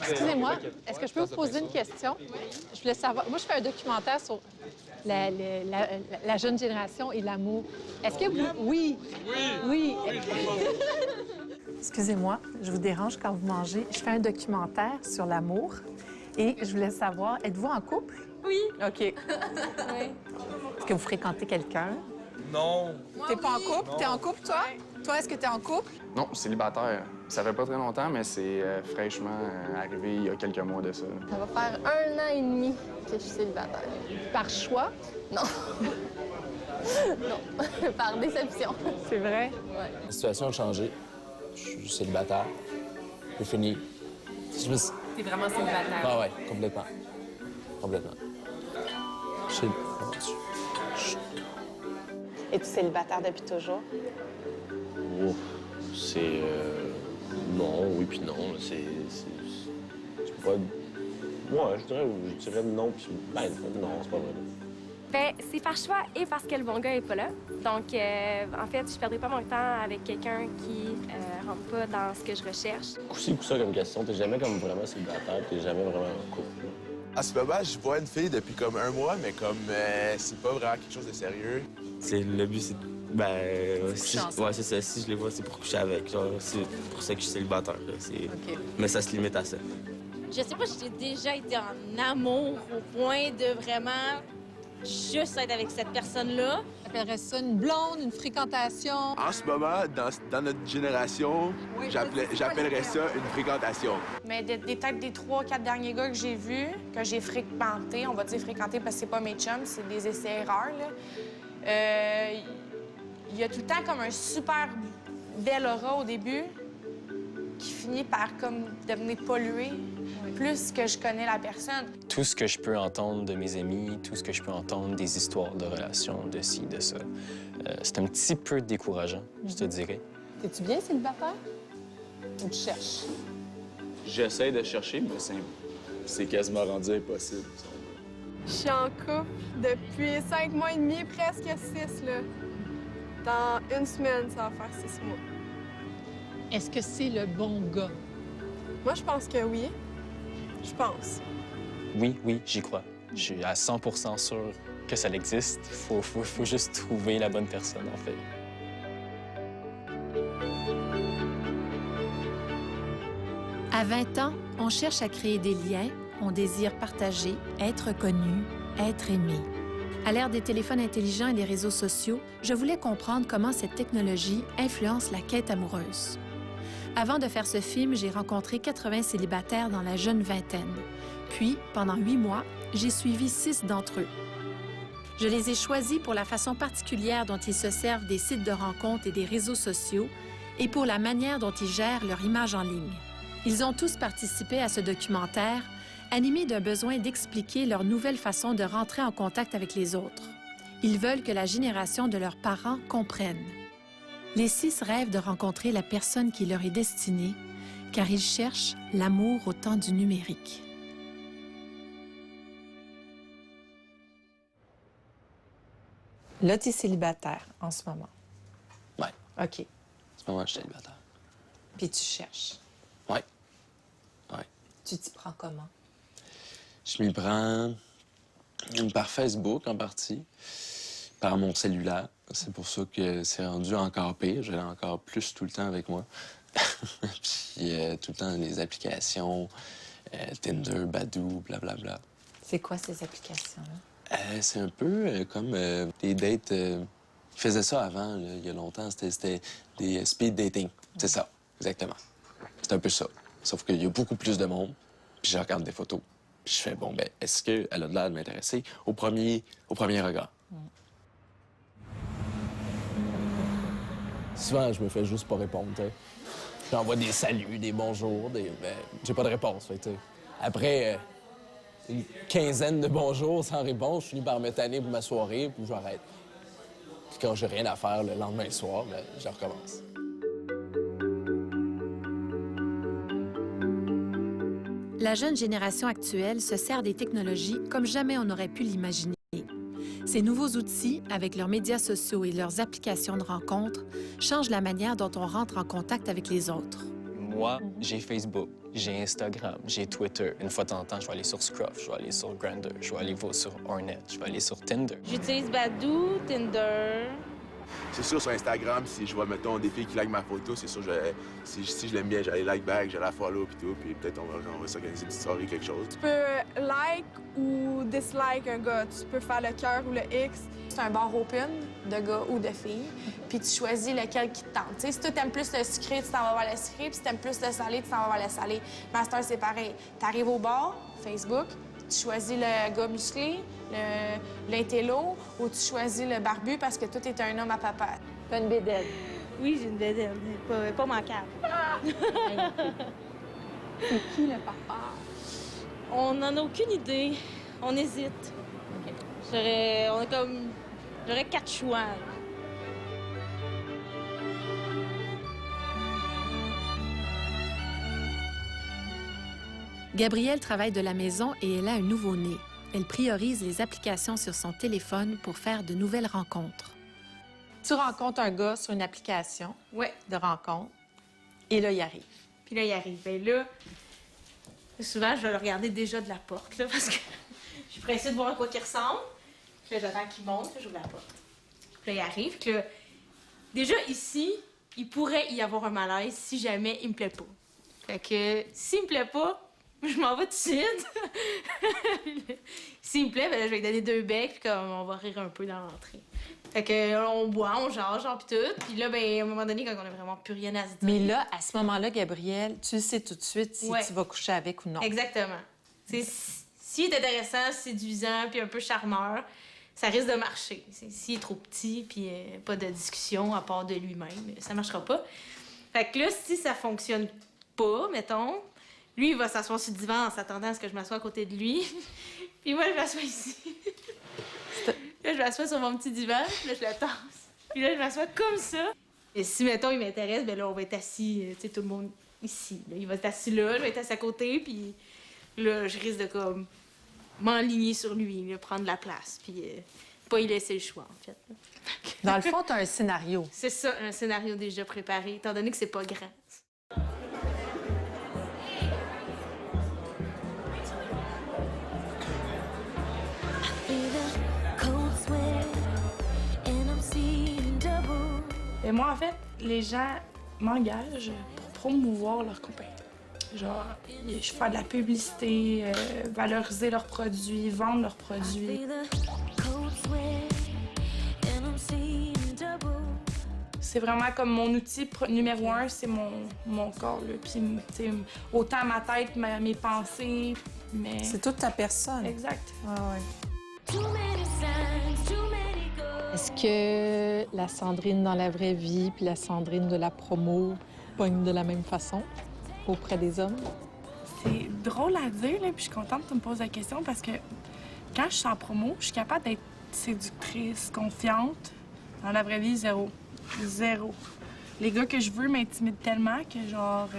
Excusez-moi, est-ce que je peux vous poser une question? Je voulais savoir. Moi, je fais un documentaire sur la jeune génération et l'amour. Est-ce que vous... Oui. Oui. Excusez-moi, je vous dérange quand vous mangez. Je fais un documentaire sur l'amour et je voulais savoir, êtes-vous en couple? Oui. OK. Oui. Est-ce que vous fréquentez quelqu'un? Non. T'es pas en couple? T'es en couple, toi? Toi, est-ce que t'es en couple? Non, célibataire. Ça fait pas très longtemps, mais c'est fraîchement arrivé il y a quelques mois de ça. Ça va faire 1 an et demi que je suis célibataire. Par choix? Non. Non, par déception. C'est vrai? Ouais. La situation a changé. Je suis célibataire. C'est fini. T'es vraiment célibataire? Ah ouais, complètement. Complètement. Es-tu célibataire depuis toujours? Oh, c'est... Non, oui puis non. C'est pas... Moi, je dirais non, puis... Ben, non, c'est pas vrai. Ben, c'est par choix et parce que le bon gars est pas là. Donc, en fait, je perdrai pas mon temps avec quelqu'un qui rentre pas dans ce que je recherche. Coup-ci, coup ça comme question. T'es jamais comme vraiment célibataire, t'es jamais vraiment en couple. À ce moment, je vois une fille depuis comme 1 mois, mais comme c'est pas vraiment quelque chose de sérieux. Le but, c'est... Ben... Ouais, c'est ça. Si je les vois, c'est pour coucher avec. Genre, c'est pour ça que je suis célibataire, là. OK. Mais ça se limite à ça. Je sais pas, j'ai déjà été en amour au point de vraiment juste être avec cette personne-là. J'appellerais ça une blonde, une fréquentation. En ce moment, dans notre génération, j'appellerais ça une fréquentation. Mais des têtes des 3-4 derniers gars que j'ai vus, que j'ai fréquentés, on va dire fréquentés parce que c'est pas mes chums, c'est des essais-erreurs, là. Il y a tout le temps comme un super bel aura au début qui finit par comme devenir pollué plus que je connais la personne. Tout ce que je peux entendre de mes amis, tout ce que je peux entendre des histoires de relations, de ci, de ça, c'est un petit peu décourageant, je te dirais. T'es-tu bien célibataire? Ou tu cherches? J'essaie de chercher, mais c'est quasiment rendu impossible. Je suis en couple depuis 5 mois et demi, presque 6, là. Dans 1 semaine, ça va faire 6 mois. Est-ce que c'est le bon gars? Moi, je pense que oui. Je pense. Oui, j'y crois. Je suis à 100% sûr que ça existe. Faut juste trouver la bonne personne, en fait. À 20 ans, on cherche à créer des liens, on désire partager, être connu, être aimé. À l'ère des téléphones intelligents et des réseaux sociaux, je voulais comprendre comment cette technologie influence la quête amoureuse. Avant de faire ce film, j'ai rencontré 80 célibataires dans la jeune vingtaine. Puis, pendant 8 mois, j'ai suivi 6 d'entre eux. Je les ai choisis pour la façon particulière dont ils se servent des sites de rencontres et des réseaux sociaux et pour la manière dont ils gèrent leur image en ligne. Ils ont tous participé à ce documentaire, animés d'un besoin d'expliquer leur nouvelle façon de rentrer en contact avec les autres. Ils veulent que la génération de leurs parents comprenne. Les 6 rêvent de rencontrer la personne qui leur est destinée, car ils cherchent l'amour au temps du numérique. Là, t'es célibataire en ce moment. Ouais. OK. En ce moment, je suis célibataire. Puis tu cherches. Ouais. Tu t'y prends comment? Je m'y prends par Facebook, en partie, par mon cellulaire. C'est pour ça que c'est rendu encore pire. Je l'ai encore plus tout le temps avec moi. Puis tout le temps les applications, Tinder, Badoo, blablabla. C'est quoi ces applications-là? C'est un peu comme des dates... Ils faisaient ça avant, là, il y a longtemps. C'était des speed dating. C'est ça, exactement. C'est un peu ça. Sauf qu'il y a beaucoup plus de monde. Puis je regarde des photos. Puis je fais, bon, ben, est-ce qu'elle a l'air de m'intéresser au premier regard? Souvent, je me fais juste pas répondre, tu sais. J'envoie des saluts, des bonjours, ben, j'ai pas de réponse, fait, tu sais. Après une quinzaine de bonjours sans réponse, je finis par me tanner pour ma soirée, puis j'arrête. Puis quand j'ai rien à faire le lendemain soir, ben, je recommence. La jeune génération actuelle se sert des technologies comme jamais on aurait pu l'imaginer. Ces nouveaux outils, avec leurs médias sociaux et leurs applications de rencontres, changent la manière dont on rentre en contact avec les autres. Moi, j'ai Facebook, j'ai Instagram, j'ai Twitter. Une fois de temps en temps, je vais aller sur Scruff, je vais aller sur Grindr, je vais aller sur Hornet, je vais aller sur Tinder. J'utilise Badoo, Tinder. C'est sûr, sur Instagram, si je vois, mettons, des filles qui like ma photo, c'est sûr, si je l'aime bien, j'allais like back, j'allais la follow, puis tout, puis peut-être on va s'organiser une petite soirée, quelque chose. Tu peux like ou dislike un gars. Tu peux faire le cœur ou le X. C'est un bar open de gars ou de filles, puis tu choisis lequel qui te tente. T'sais, si toi, t'aimes plus le sucré, tu t'en vas vers le sucré, puis si t'aimes plus le salé, tu t'en vas vers le salé. Master, c'est pareil. T'arrives au bar, Facebook, tu choisis le gars musclé, l'intello, ou tu choisis le barbu parce que toi, t'es un homme à papa. T'as une bédaine. Oui, j'ai une bédaine, pas manquable. C'est qui le papa? On n'en a aucune idée. On hésite. J'aurais 4 choix. Gabrielle travaille de la maison et elle a un nouveau-né. Elle priorise les applications sur son téléphone pour faire de nouvelles rencontres. Tu rencontres un gars sur une application de rencontre et là, il arrive. Puis là, il arrive. Bien là, souvent, je vais le regarder déjà de la porte, là, parce que je suis pressée de voir à quoi il ressemble. Puis là, j'attends qu'il monte, puis j'ouvre la porte. Puis là, il arrive. Puis là, déjà, ici, il pourrait y avoir un malaise si jamais il me plaît pas. Fait que s'il me plaît pas, je m'en vais tout de suite. S'il me plaît, ben là, je vais lui donner 2 becs, puis comme on va rire un peu dans l'entrée. Fait que on boit, on jase, genre, pis tout. Puis là, ben à un moment donné, quand on a vraiment plus rien à se dire... Mais là, à ce moment-là, Gabrielle, tu sais tout de suite si tu vas coucher avec ou non. Exactement. S'il est intéressant, séduisant, puis un peu charmeur, ça risque de marcher. S'il est trop petit, puis pas de discussion à part de lui-même, ça marchera pas. Fait que là, si ça fonctionne pas, mettons, lui, il va s'asseoir sur le divan en s'attendant à ce que je m'assoie à côté de lui. Puis moi, je m'assois ici. Là, je m'assois sur mon petit divan, puis là, je le tasse. Puis là, je m'assois comme ça. Et si, mettons, il m'intéresse, bien là, on va être assis, tu sais, tout le monde ici. Là. Il va être assis là, je vais être assis à côté, puis là, je risque de, comme, m'enligner sur lui, là, prendre la place, puis pas y laisser le choix, en fait. Dans le fond, t'as un scénario. C'est ça, un scénario déjà préparé, étant donné que c'est pas grand. Et moi, en fait, les gens m'engagent pour promouvoir leur compagnie. Genre, je fais de la publicité, valoriser leurs produits, vendre leurs produits. C'est vraiment comme mon outil numéro 1, c'est mon corps. Là. Puis, autant ma tête, mes pensées, mais... C'est toute ta personne. Exact. Ouais. Est-ce que la Sandrine dans la vraie vie puis la Sandrine de la promo pognent de la même façon auprès des hommes? C'est drôle à dire, là, puis je suis contente que tu me poses la question parce que quand je suis en promo, je suis capable d'être séductrice, confiante. Dans la vraie vie, zéro. Zéro. Les gars que je veux m'intimident tellement que, genre,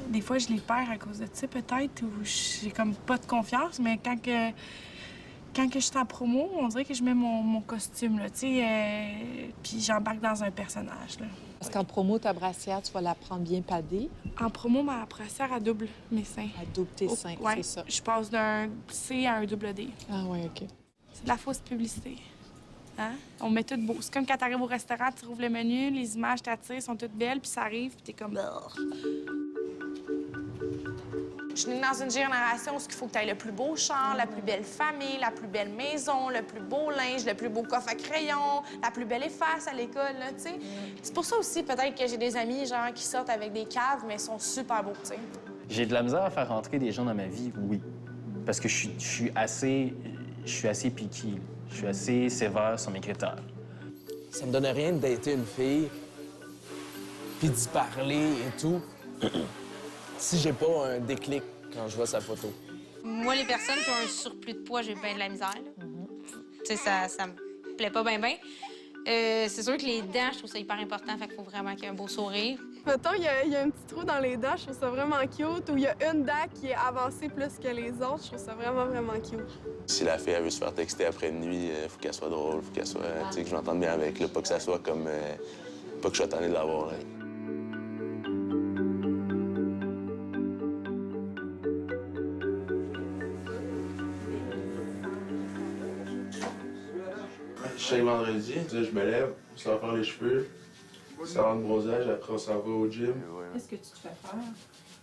des fois, je les perds à cause de ça, peut-être, ou j'ai comme pas de confiance, mais quand je suis en promo, on dirait que je mets mon costume, là, tu sais, puis j'embarque dans un personnage, là. Parce qu'en promo, ta brassière, tu vas la prendre bien padée. En promo, ma brassière, elle double mes seins. Elle double tes seins, ouais, c'est ça. Je passe d'un C à un double D. Ah oui, OK. C'est de la fausse publicité. Hein? On met tout beau. C'est comme quand t'arrives au restaurant, tu rouvres le menu, les images t'attirent, sont toutes belles, puis ça arrive, puis t'es comme... Je suis née dans une génération où il faut que tu aies le plus beau char, la plus belle famille, la plus belle maison, le plus beau linge, le plus beau coffre à crayon, la plus belle efface à l'école, là, tu sais. C'est pour ça aussi, peut-être, que j'ai des amis, genre, qui sortent avec des caves, mais ils sont super beaux, tu sais. J'ai de la misère à faire rentrer des gens dans ma vie, oui. Parce que je suis assez picky. Je suis assez sévère sur mes critères. Ça me donne rien de dater une fille, puis d'y parler et tout, si j'ai pas un déclic quand je vois sa photo. Moi, les personnes qui ont un surplus de poids, j'ai bien de la misère. Tu sais, ça me plaît pas bien. C'est sûr que les dents, je trouve ça hyper important. Fait qu'il faut vraiment qu'il y ait un beau sourire. Mettons, il y a un petit trou dans les dents, je trouve ça vraiment cute. Ou il y a une dent qui est avancée plus que les autres, je trouve ça vraiment, vraiment cute. Si la fille elle veut se faire texter après une nuit, faut qu'elle soit drôle, faut qu'elle soit... Tu sais, que je m'entende bien avec, là, pas que ça soit comme... pas que je sois tanné de l'avoir, là. chaque vendredi, là, je me lève, on s'en va faire les cheveux, salon de bronzage, après on s'en va au gym. Qu'est-ce que tu te fais faire?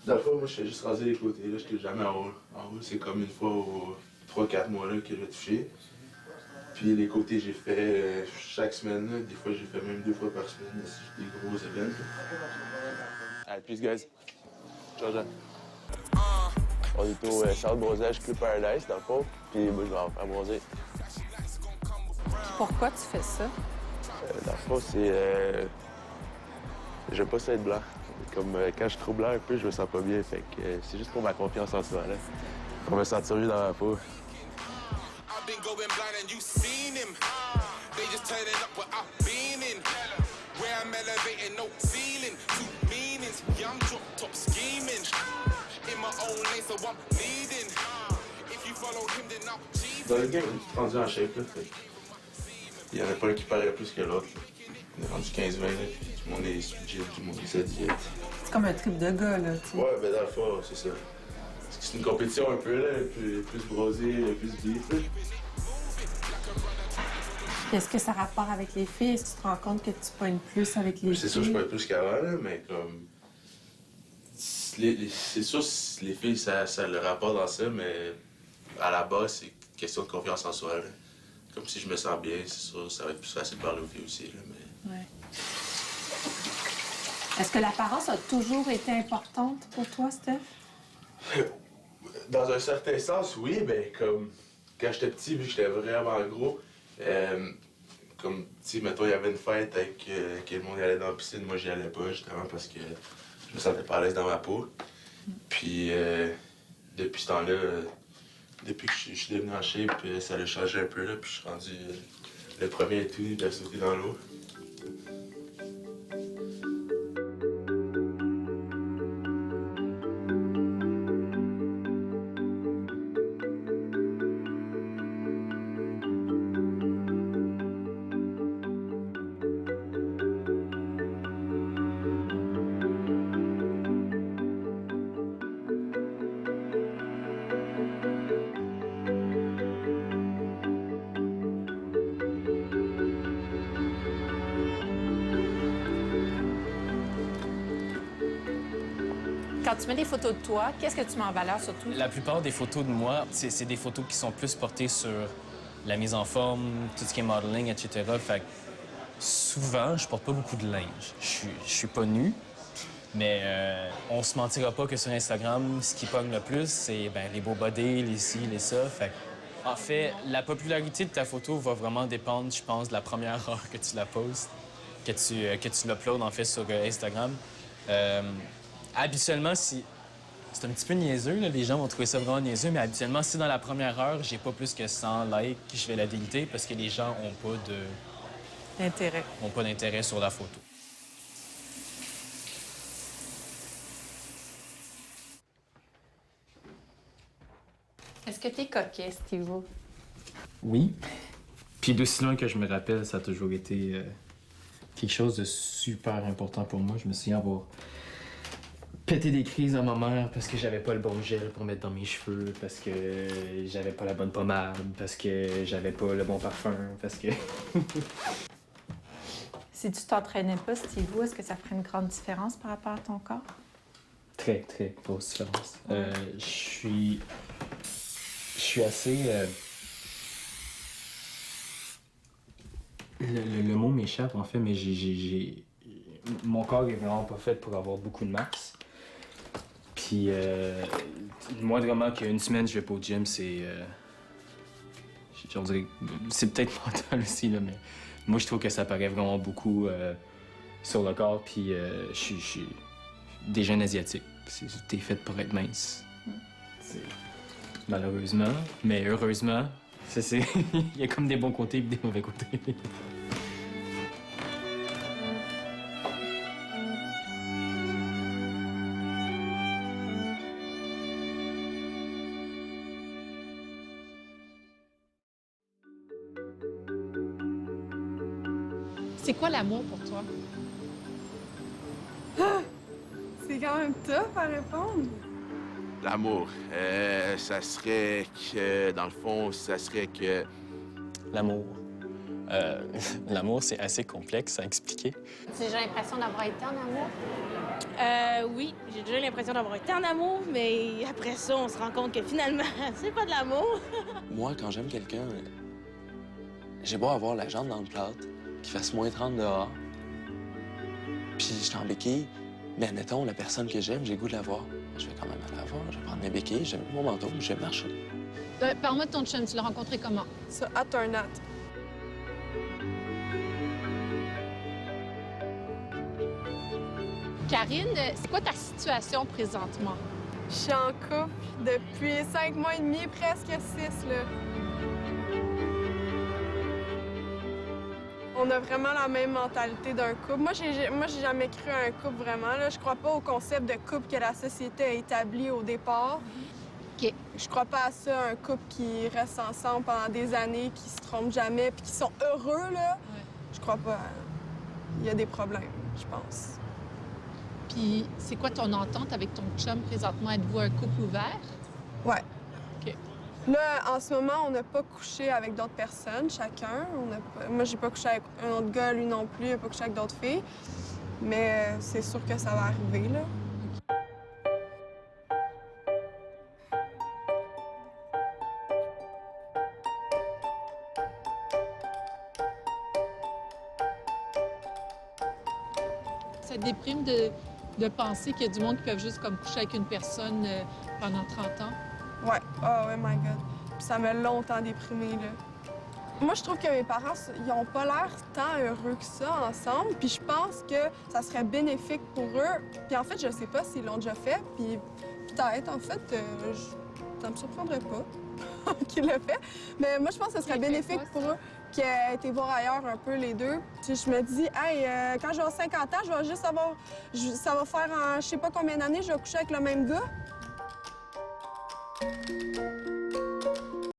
Dans le fond, moi, je fais juste raser les côtés. Là, je touche jamais en haut. En haut, c'est comme une fois aux 3-4 mois là, que je vais toucher. Puis les côtés, j'ai fait chaque semaine. Là. Des fois, j'ai fait même 2 fois par semaine là, si j'ai des gros événements. Allez, peace, guys. Ciao, Jean. On est au salon de bronzage Club Paradise, dans le fond. Puis moi, je vais en faire bronzer. Pourquoi tu fais ça? Dans le fond, c'est... J'aime pas ça être blanc. Comme quand je suis trop blanc un peu, je me sens pas bien. Fait que c'est juste pour ma confiance en soi, là. Pour me sentir mieux dans ma peau. Dans le game, on est rendu en shape, là. Fait il y en a pas un qui paraît plus que l'autre. On est rendu 15-20, là, puis tout le monde est sur le gym, tout le monde est sur la diète. C'est comme un trip de gars, là, tu sais. Ouais, ben dans le fond, c'est ça. Parce que c'est une compétition un peu, là, plus brosé, plus beef, là. Est-ce que ça a rapport avec les filles? Est-ce que tu te rends compte que tu pognes plus avec les filles? C'est sûr que je pogne plus qu'avant, là, mais comme... C'est sûr que les filles, ça a le rapport dans ça, mais à la base, c'est question de confiance en soi, là. Comme si je me sens bien, c'est sûr, ça va être plus facile de parler aux filles aussi, là, mais... Ouais. Est-ce que l'apparence a toujours été importante pour toi, Steph? Dans un certain sens, oui, ben comme quand j'étais petit, vu que j'étais vraiment gros, comme, tu sais, mettons, il y avait une fête avec que le monde allait dans la piscine, moi j'y allais pas, justement, parce que je me sentais pas à l'aise dans ma peau. Puis, depuis ce temps-là, depuis que je suis devenu en shape, ça a changé un peu, là, puis je suis rendu le premier et tout de sauter dans l'eau. Quand tu mets des photos de toi, qu'est-ce que tu mets en valeur surtout? La plupart des photos de moi, c'est des photos qui sont plus portées sur la mise en forme, tout ce qui est modeling, etc. Fait que souvent, je porte pas beaucoup de linge. Je suis pas nu, mais on se mentira pas que sur Instagram, ce qui pogne le plus, c'est les beaux body, les ci, les ça. Fait que, en fait, la popularité de ta photo va vraiment dépendre, je pense, de la première heure que tu la postes, que tu l'uploads, en fait, sur Instagram. Habituellement, si... C'est un petit peu niaiseux, là. Les gens vont trouver ça vraiment niaiseux, mais habituellement, si dans la première heure, j'ai pas plus que 100 likes, je vais la déliter parce que les gens ont pas d'intérêt sur la photo. Est-ce que t'es coquet, Steve? Oui. Puis d'aussi loin que je me rappelle, ça a toujours été quelque chose de super important pour moi. Je me souviens avoir pété des crises à ma mère parce que j'avais pas le bon gel pour mettre dans mes cheveux, parce que j'avais pas la bonne pommade, parce que j'avais pas le bon parfum, parce que... Si tu t'entraînais pas, Steve, est-ce que ça ferait une grande différence par rapport à ton corps? Très, très grosse différence. Je suis assez... Le mot m'échappe, en fait, mais mon corps est vraiment pas fait pour avoir beaucoup de masse. Puis, moindrement qu'une semaine, je vais pas au gym, c'est... c'est peut-être mental aussi, là, mais moi, je trouve que ça paraît vraiment beaucoup sur le corps. Puis, je suis des jeunes asiatiques. T'es fait pour être mince. Malheureusement, mais heureusement, il y a comme des bons côtés et des mauvais côtés. C'est quoi l'amour pour toi? Ah! C'est quand même tough à répondre. L'amour, ça serait que, dans le fond, ça serait que... L'amour. L'amour, c'est assez complexe à expliquer. Tu as déjà l'impression d'avoir été en amour? Oui, j'ai déjà l'impression d'avoir été en amour, mais après ça, on se rend compte que finalement, c'est pas de l'amour. Moi, quand j'aime quelqu'un, j'ai beau avoir la jambe dans le plâtre, qu'il fasse moins 30 dehors, puis je suis en béquille, mais admettons, la personne que j'aime, j'ai le goût de la voir. Je vais quand même aller la voir, je vais prendre mes béquilles, je vais mettre mon manteau, je vais marcher. Parle-moi de ton chum, tu l'as rencontré comment? Sur Attornat. Karine, c'est quoi ta situation présentement? Je suis en couple depuis 5 mois et demi, presque 6, là. On a vraiment la même mentalité d'un couple. Moi, j'ai jamais cru à un couple, vraiment. Là. Je crois pas au concept de couple que la société a établi au départ. OK. Je crois pas à ça, un couple qui reste ensemble pendant des années, qui se trompent jamais, puis qui sont heureux, là. Ouais. Je crois pas. Il y a des problèmes, je pense. Puis, c'est quoi ton entente avec ton chum présentement? Êtes-vous un couple ouvert? Ouais. OK. Là, en ce moment, on n'a pas couché avec d'autres personnes, chacun. Moi, j'ai pas couché avec un autre gars, lui non plus, il n'a pas couché avec d'autres filles. Mais c'est sûr que ça va arriver, là. Ça te déprime de penser qu'il y a du monde qui peuvent juste comme coucher avec une personne pendant 30 ans? Ouais. Oh my God. Puis ça m'a longtemps déprimée, là. Moi, je trouve que mes parents, ils ont pas l'air tant heureux que ça ensemble. Puis je pense que ça serait bénéfique pour eux. Puis en fait, je sais pas s'ils l'ont déjà fait. Puis peut-être, en fait, ça me surprendrait pas qu'ils le fait. Mais moi, je pense que ce serait bénéfique pour eux qu'ils aient été voir ailleurs un peu les deux. Puis je me dis, hey, quand j'aurai 50 ans, je vais juste avoir... Ça va faire, je sais pas combien d'années, je vais coucher avec le même gars.